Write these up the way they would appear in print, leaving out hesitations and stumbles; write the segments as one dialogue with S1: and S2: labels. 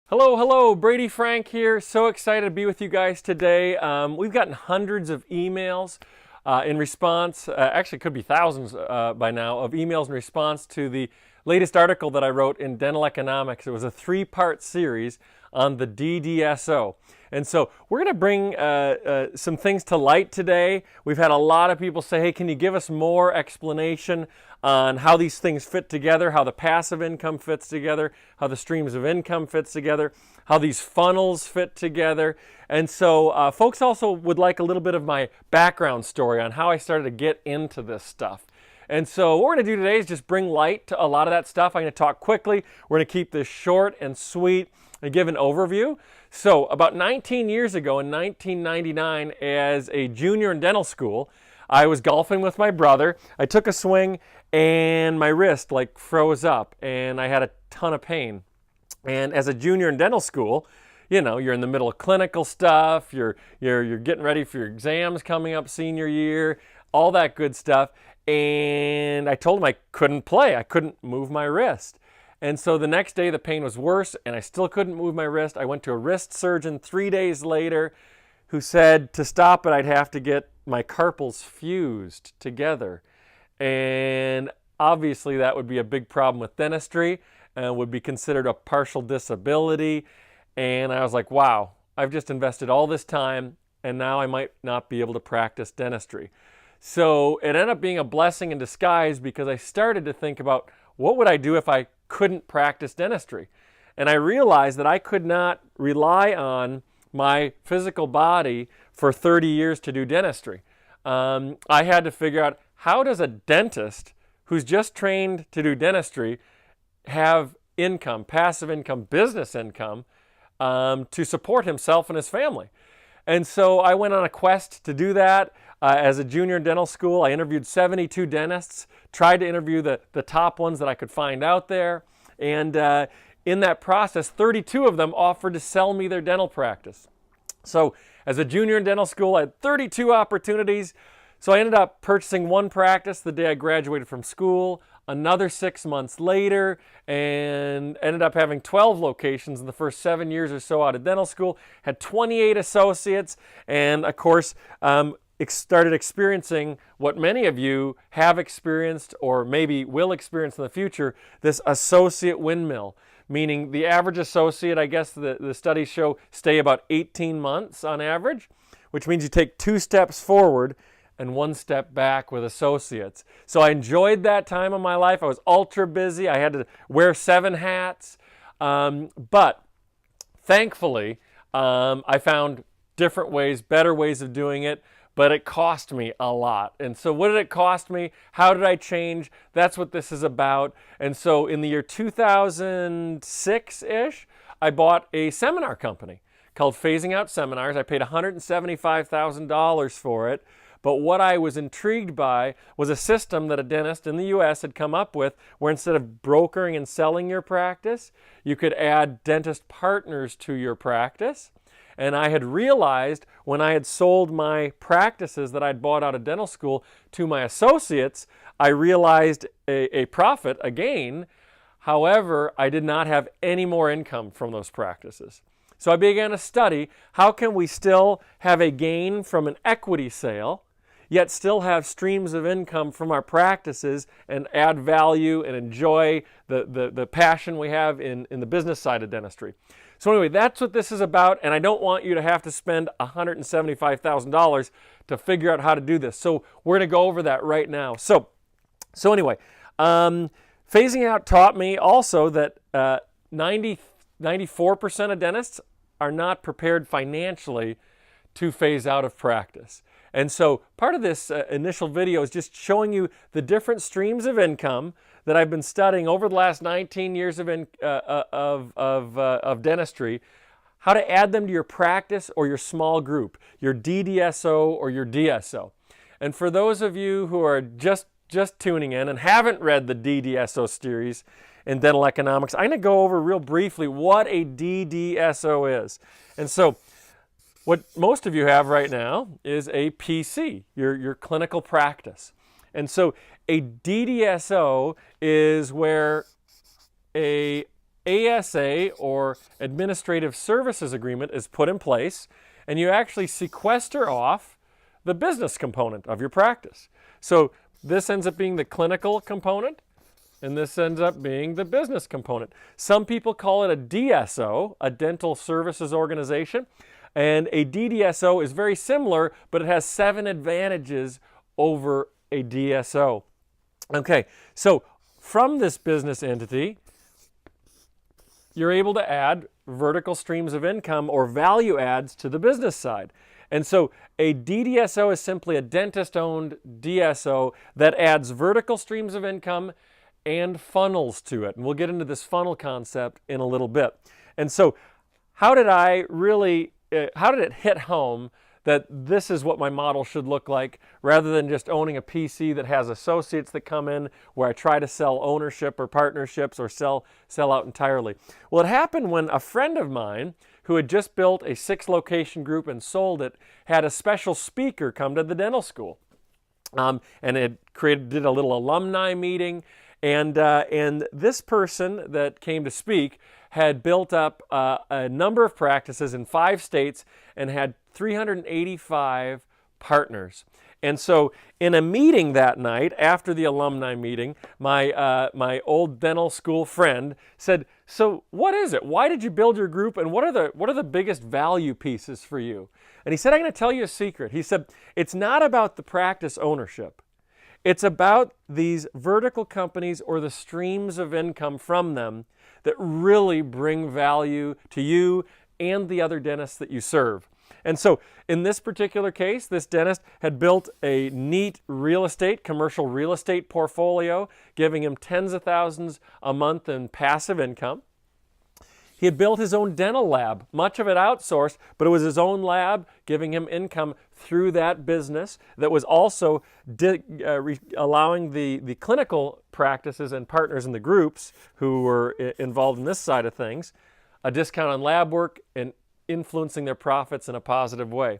S1: Hello, hello, Brady Frank here. So excited to be with you guys today. We've gotten hundreds of emails in response, actually it could be thousands by now, of emails in response to the latest article that I wrote in Dental Economics. It was a three-part series on the DDSO. And so we're going to bring some things to light today. We've had a lot of people say, hey, can you give us more explanation on how these things fit together, how the passive income fits together, how the streams of income fits together, how these funnels fit together. And so folks also would like a little bit of my background story on how I started to get into this stuff. And so what we're going to do today is just bring light to a lot of that stuff. I'm going to talk quickly. We're going to keep this short and sweet and give an overview. So about 19 years ago in 1999, as a junior in dental school, I was golfing with my brother. I took a swing and my wrist like froze up and I had a ton of pain. And as a junior in dental school, you know, you're in the middle of clinical stuff, you're getting ready for your exams coming up senior year, all that good stuff. And I told him I couldn't play. I couldn't move my wrist. And so the next day the pain was worse and I still couldn't move my wrist. I went to a wrist surgeon 3 days later who said to stop it I'd have to get my carpals fused together. And obviously that would be a big problem with dentistry and would be considered a partial disability. And I was like, wow, I've just invested all this time and now I might not be able to practice dentistry. So it ended up being a blessing in disguise because I started to think about what would I do if I couldn't practice dentistry. And I realized that I could not rely on my physical body for 30 years to do dentistry. I had to figure out, how does a dentist who's just trained to do dentistry have income, passive income, business income to support himself and his family? And so I went on a quest to do that. As a junior in dental school, I interviewed 72 dentists, tried to interview the top ones that I could find out there. And in that process, 32 of them offered to sell me their dental practice. So as a junior in dental school, I had 32 opportunities. So I ended up purchasing one practice the day I graduated from school, another 6 months later, and ended up having 12 locations in the first 7 years or so out of dental school, had 28 associates, and of course, started experiencing what many of you have experienced or maybe will experience in the future, this associate windmill. Meaning the average associate, I guess the studies show, stay about 18 months on average, which means you take 2 steps forward and 1 step back with associates. So I enjoyed that time of my life. I was ultra busy. I had to wear 7 hats. But thankfully, I found different ways, better ways of doing it. But it cost me a lot. And so what did it cost me? How did I change? That's what this is about. And so in the year 2006-ish, I bought a seminar company called Phasing Out Seminars. I paid $175,000 for it. But what I was intrigued by was a system that a dentist in the US had come up with where instead of brokering and selling your practice, you could add dentist partners to your practice. And I had realized when I had sold my practices that I'd bought out of dental school to my associates, I realized a profit, a gain. However, I did not have any more income from those practices. So I began to study, how can we still have a gain from an equity sale, yet still have streams of income from our practices and add value and enjoy the passion we have in the business side of dentistry. So anyway, that's what this is about, and I don't want you to have to spend $175,000 to figure out how to do this. So we're going to go over that right now. So anyway, phasing out taught me also that 94% of dentists are not prepared financially to phase out of practice. And so part of this initial video is just showing you the different streams of income that I've been studying over the last 19 years of dentistry, how to add them to your practice or your small group, your DDSO or your DSO. And for those of you who are just tuning in and haven't read the DDSO series in dental economics, I'm going to go over real briefly what a DDSO is. And so what most of you have right now is a PC, your clinical practice. And so a DDSO is where a ASA, or Administrative Services Agreement, is put in place, and you actually sequester off the business component of your practice. So this ends up being the clinical component, and this ends up being the business component. Some people call it a DSO, a Dental Services Organization, and a DDSO is very similar, but it has 7 advantages over a DSO. Okay, so from this business entity, you're able to add vertical streams of income or value adds to the business side. And so a DDSO is simply a dentist-owned DSO that adds vertical streams of income and funnels to it. And we'll get into this funnel concept in a little bit. And so how did it hit home that this is what my model should look like, rather than just owning a PC that has associates that come in where I try to sell ownership or partnerships or sell out entirely? Well, it happened when a friend of mine who had just built a 6-location group and sold it had a special speaker come to the dental school. And it did a little alumni meeting, and this person that came to speak had built up a number of practices in 5 states and had 385 partners. And so in a meeting that night, after the alumni meeting, my old dental school friend said, "So what is it? Why did you build your group, and what are the biggest value pieces for you?" And he said, "I'm going to tell you a secret." He said, "It's not about the practice ownership. It's about these vertical companies or the streams of income from them that really bring value to you and the other dentists that you serve." And so in this particular case, this dentist had built a neat commercial real estate portfolio, giving him tens of thousands a month in passive income. He had built his own dental lab, much of it outsourced, but it was his own lab, giving him income through that business that was also allowing the clinical practices and partners in the groups who were involved in this side of things a discount on lab work and influencing their profits in a positive way.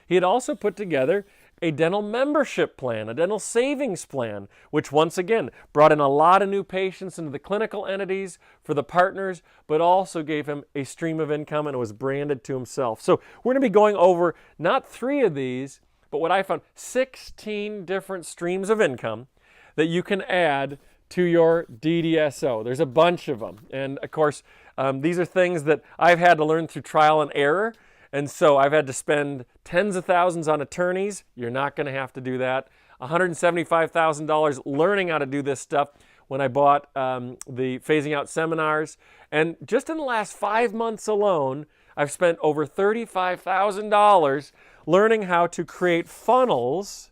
S1: He had also put together a dental membership plan, a dental savings plan, which once again brought in a lot of new patients into the clinical entities for the partners, but also gave him a stream of income, and it was branded to himself. So we're going to be going over not 3 of these, but what I found, 16 different streams of income that you can add to your DDSO. There's a bunch of them. And of course, these are things that I've had to learn through trial and error. And so I've had to spend tens of thousands on attorneys. You're not going to have to do that. $175,000 learning how to do this stuff when I bought the Phasing Out seminars. And just in the last 5 months alone, I've spent over $35,000 learning how to create funnels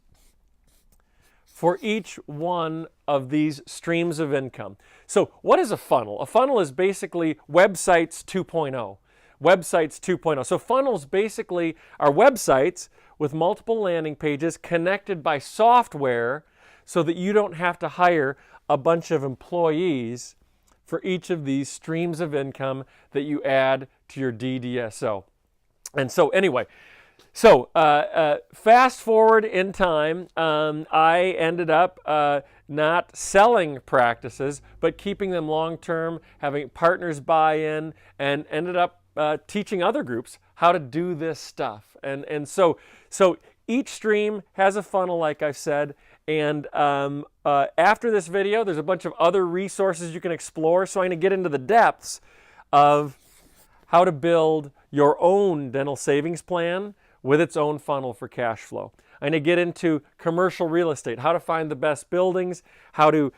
S1: for each one of these streams of income. So what is a funnel? A funnel is basically websites 2.0. Websites 2.0. So funnels basically are websites with multiple landing pages connected by software so that you don't have to hire a bunch of employees for each of these streams of income that you add to your DDSO. And so anyway, fast forward in time, I ended up not selling practices, but keeping them long-term, having partners buy in, and ended up teaching other groups how to do this stuff. And so each stream has a funnel, like I've said, and after this video, there's a bunch of other resources you can explore, so I'm going to get into the depths of how to build your own dental savings plan with its own funnel for cash flow. I'm going to get into commercial real estate, how to find the best buildings, how to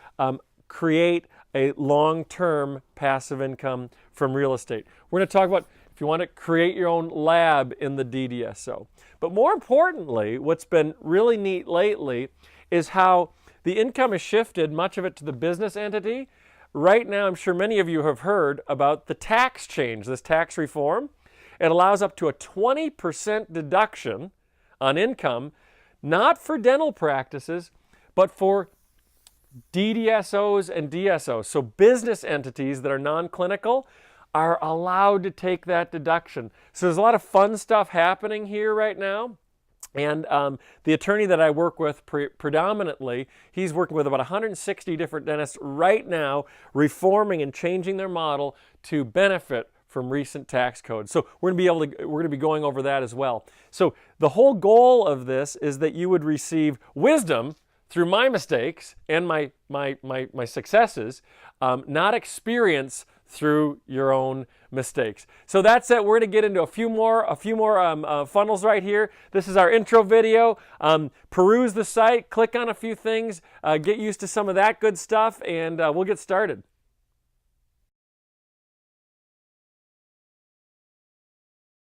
S1: create a long-term passive income from real estate. We're going to talk about if you want to create your own lab in the DDSO. But more importantly, what's been really neat lately is how the income has shifted, much of it to the business entity. Right now, I'm sure many of you have heard about the tax change, this tax reform. It allows up to a 20% deduction on income, not for dental practices, but for DDSOs and DSOs. So business entities that are non-clinical are allowed to take that deduction. So there's a lot of fun stuff happening here right now. And the attorney that I work with predominantly, he's working with about 160 different dentists right now, reforming and changing their model to benefit from recent tax codes. So we're going to be going over that as well. So the whole goal of this is that you would receive wisdom through my mistakes and my successes, not experience through your own mistakes. So that's it. We're going to get into a few more funnels right here. This is our intro video. Peruse the site, click on a few things, get used to some of that good stuff, and we'll get started.